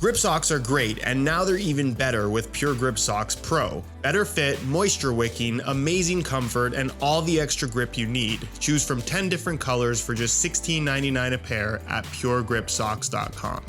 Grip socks are great, and now they're even better with Pure Grip Socks Pro. Better fit, moisture wicking, amazing comfort, and all the extra grip you need. Choose from 10 different colors for just $16.99 a pair at puregripsocks.com.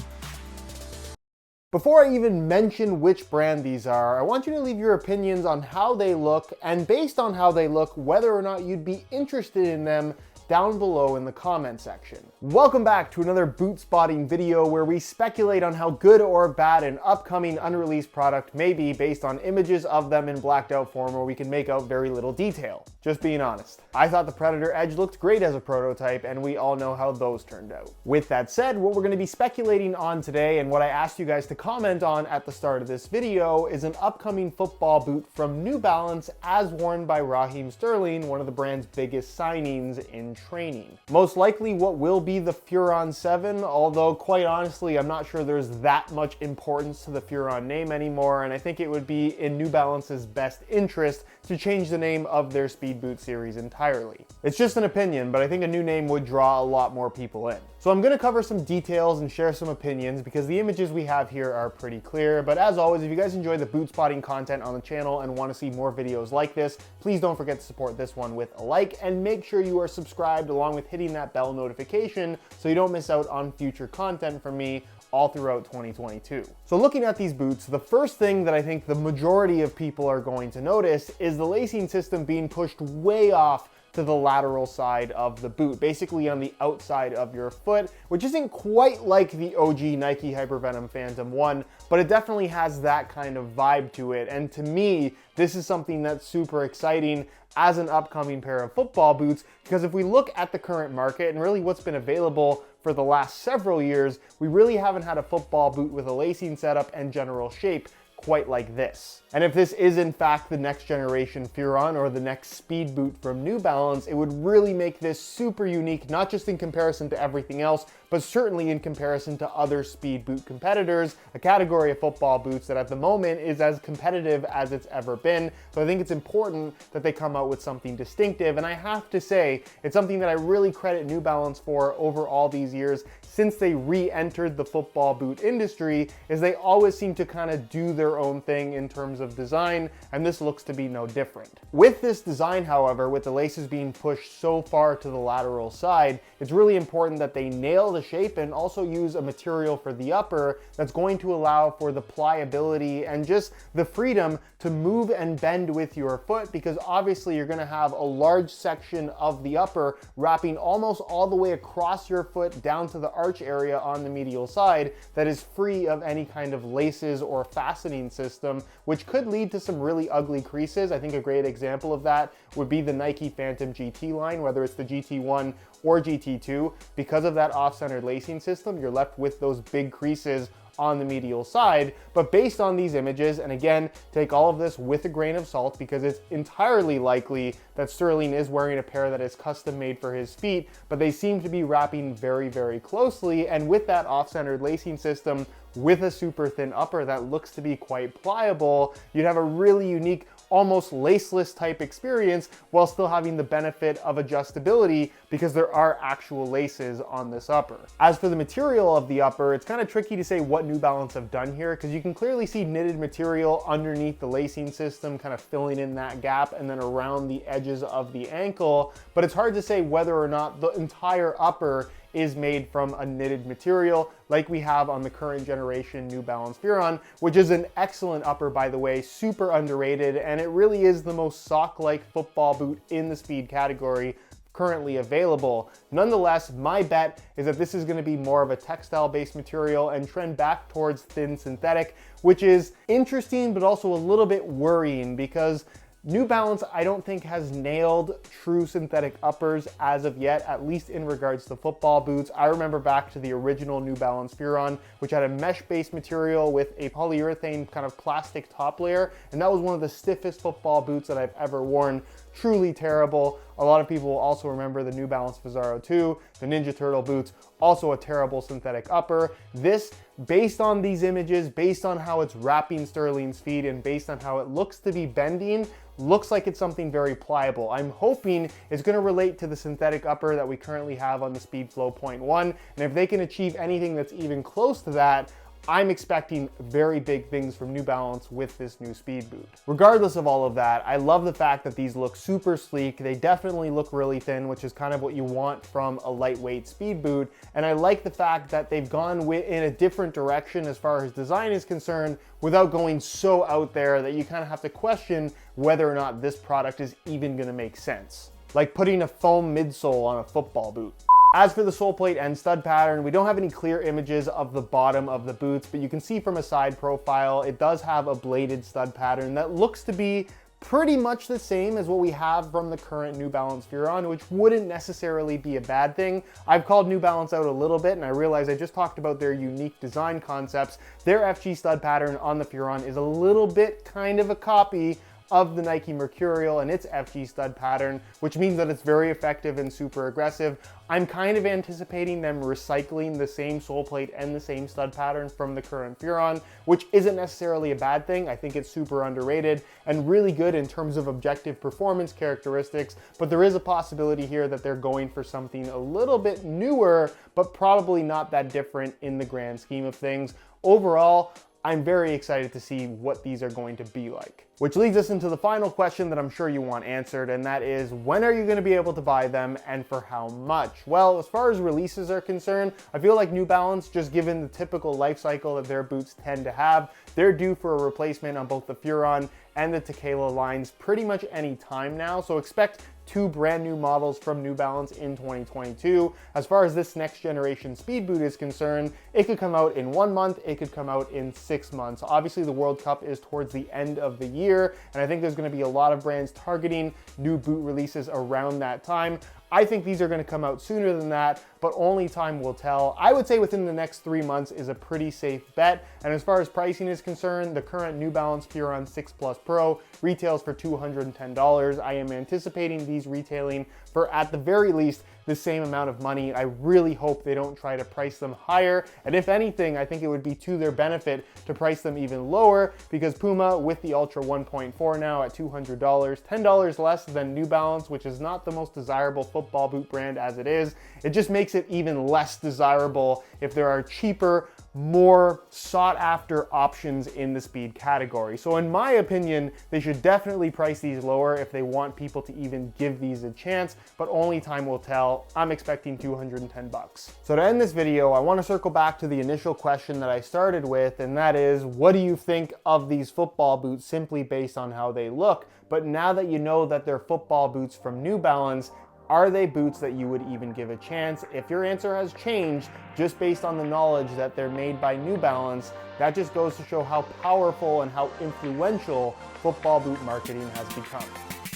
Before I even mention which brand these are, I want you to leave your opinions on how they look, and based on how they look, whether or not you'd be interested in them down below in the comment section. Welcome back to another boot spotting video where we speculate on how good or bad an upcoming unreleased product may be based on images of them in blacked out form where we can make out very little detail. Just being honest. I thought the Predator Edge looked great as a prototype, and we all know how those turned out. With that said, what we're going to be speculating on today, and what I asked you guys to comment on at the start of this video, is an upcoming football boot from New Balance as worn by Raheem Sterling, one of the brand's biggest signings in training. Most likely what will be the Furon 7, although quite honestly I'm not sure there's that much importance to the Furon name anymore, and I think it would be in New Balance's best interest to change the name of their speed boot series entirely. It's just an opinion, but I think a new name would draw a lot more people in. So I'm going to cover some details and share some opinions because the images we have here are pretty clear, but as always, if you guys enjoy the boot spotting content on the channel and want to see more videos like this, please don't forget to support this one with a like, and make sure you are subscribed along with hitting that bell notification so you don't miss out on future content from me all throughout 2022. So looking at these boots, the first thing that I think the majority of people are going to notice is the lacing system being pushed way off to the lateral side of the boot, basically on the outside of your foot, which isn't quite like the OG Nike Hypervenom Phantom 1, but it definitely has that kind of vibe to it. And to me, this is something that's super exciting as an upcoming pair of football boots, because if we look at the current market and really what's been available for the last several years, we really haven't had a football boot with a lacing setup and general shape quite like this. And if this is in fact the next generation Furon or the next speed boot from New Balance, it would really make this super unique, not just in comparison to everything else, but certainly in comparison to other speed boot competitors, a category of football boots that at the moment is as competitive as it's ever been. So I think it's important that they come out with something distinctive, and I have to say, it's something that I really credit New Balance for over all these years since they re-entered the football boot industry, is they always seem to kind of do their own thing in terms of design, and this looks to be no different. With this design, however, with the laces being pushed so far to the lateral side, it's really important that they nail the shape and also use a material for the upper that's going to allow for the pliability and just the freedom to move and bend with your foot, because obviously you're going to have a large section of the upper wrapping almost all the way across your foot down to the arch area on the medial side that is free of any kind of laces or fastening system, which could lead to some really ugly creases. I think a great example of that would be the Nike Phantom GT line, whether it's the GT1 or GT2. Because of that off-centered lacing system, you're left with those big creases on the medial side. But based on these images, and again, take all of this with a grain of salt because it's entirely likely that Sterling is wearing a pair that is custom made for his feet, but they seem to be wrapping very, very closely. And with that off-centered lacing system, with a super thin upper that looks to be quite pliable, you'd have a really unique, almost laceless type experience while still having the benefit of adjustability because there are actual laces on this upper. As for the material of the upper, it's kind of tricky to say what New Balance have done here because you can clearly see knitted material underneath the lacing system kind of filling in that gap and then around the edges of the ankle, but it's hard to say whether or not the entire upper is made from a knitted material like we have on the current generation New Balance Furon, which is an excellent upper, by the way, super underrated, and it really is the most sock-like football boot in the speed category currently available. Nonetheless, my bet is that this is going to be more of a textile-based material and trend back towards thin synthetic, which is interesting but also a little bit worrying because New Balance, I don't think, has nailed true synthetic uppers as of yet, at least in regards to football boots. I remember back to the original New Balance Furon, which had a mesh-based material with a polyurethane kind of plastic top layer, and that was one of the stiffest football boots that I've ever worn. Truly terrible. A lot of people will also remember the New Balance Pizarro 2, the Ninja Turtle boots, also a terrible synthetic upper. This, based on these images, based on how it's wrapping Sterling's feet, and based on how it looks to be bending, looks like it's something very pliable. I'm hoping it's going to relate to the synthetic upper that we currently have on the Speedflow 0.1, and if they can achieve anything that's even close to that, I'm expecting very big things from New Balance with this new speed boot. Regardless of all of that, I love the fact that these look super sleek. They definitely look really thin, which is kind of what you want from a lightweight speed boot. And I like the fact that they've gone in a different direction as far as design is concerned without going so out there that you kind of have to question whether or not this product is even going to make sense. Like putting a foam midsole on a football boot. As for the sole plate and stud pattern, we don't have any clear images of the bottom of the boots, but you can see from a side profile, it does have a bladed stud pattern that looks to be pretty much the same as what we have from the current New Balance Furon, which wouldn't necessarily be a bad thing. I've called New Balance out a little bit, and I realize I just talked about their unique design concepts. Their FG stud pattern on the Furon is a little bit kind of a copy of the Nike Mercurial and its FG stud pattern, which means that it's very effective and super aggressive. I'm kind of anticipating them recycling the same sole plate and the same stud pattern from the current Furon, which isn't necessarily a bad thing. I think it's super underrated and really good in terms of objective performance characteristics, but there is a possibility here that they're going for something a little bit newer, but probably not that different in the grand scheme of things. Overall, I'm very excited to see what these are going to be like. Which leads us into the final question that I'm sure you want answered, and that is, when are you going to be able to buy them and for how much? Well, as far as releases are concerned, I feel like New Balance, just given the typical life cycle that their boots tend to have, they're due for a replacement on both the Furon and the Tequila lines pretty much any time now, so expect 2 brand new models from New Balance in 2022. As far as this next generation speed boot is concerned, it could come out in 1 month, it could come out in 6 months. Obviously the World Cup is towards the end of the year, and I think there's gonna be a lot of brands targeting new boot releases around that time. I think these are going to come out sooner than that, but only time will tell. I would say within the next 3 months is a pretty safe bet. And as far as pricing is concerned, the current New Balance Furon 6 Plus Pro retails for $210. I am anticipating these retailing for, at the very least, the same amount of money. I really hope they don't try to price them higher. And if anything, I think it would be to their benefit to price them even lower, because Puma with the Ultra 1.4 now at $200, $10 less than New Balance, which is not the most desirable football boot brand as it is. It just makes it even less desirable if there are cheaper, more sought after options in the speed category. So in my opinion, they should definitely price these lower if they want people to even give these a chance, but only time will tell. I'm expecting 210 bucks. So to end this video, I want to circle back to the initial question that I started with, and that is, what do you think of these football boots simply based on how they look? But now that you know that they're football boots from New Balance, are they boots that you would even give a chance? If your answer has changed just based on the knowledge that they're made by New Balance, that just goes to show how powerful and how influential football boot marketing has become.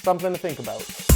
Something to think about.